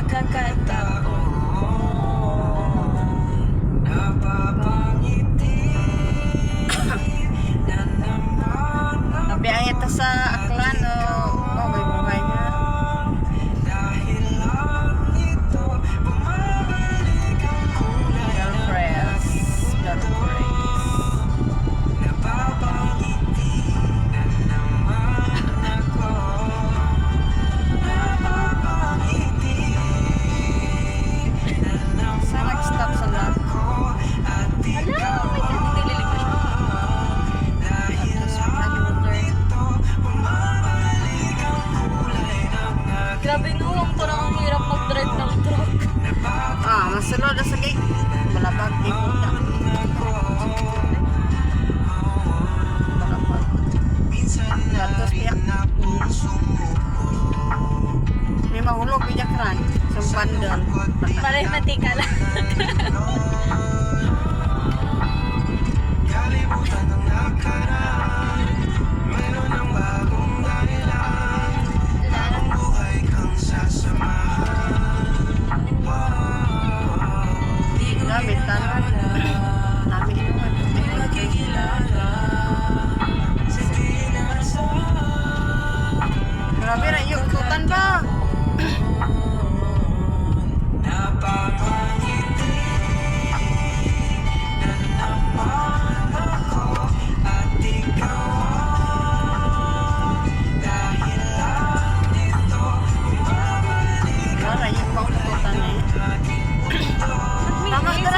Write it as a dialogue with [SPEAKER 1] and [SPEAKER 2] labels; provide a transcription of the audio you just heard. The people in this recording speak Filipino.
[SPEAKER 1] pagkakataon napapangiti na naman
[SPEAKER 2] Nabiyahe ta sa Aklano. Oh, may buhay nga.
[SPEAKER 1] dahil lang ito bumabalik ang kulay
[SPEAKER 2] Girl press. Girl press.
[SPEAKER 1] napapangiti na naman ako napapangiti na naman
[SPEAKER 2] Sa nag-stop sa lab.
[SPEAKER 1] ako at ikaw dahil lang ito bumabalik ang kulay ng aking
[SPEAKER 3] Grabe no, parang ang hirap mag-drive ng truck.
[SPEAKER 2] Ah, masunod na sa gate. Malabag. Di po na. Malabag. Gatos niya. May mahulog yung jakran. Sa bandal.
[SPEAKER 3] Parang matika lang.
[SPEAKER 1] kalimutan ng nakaraan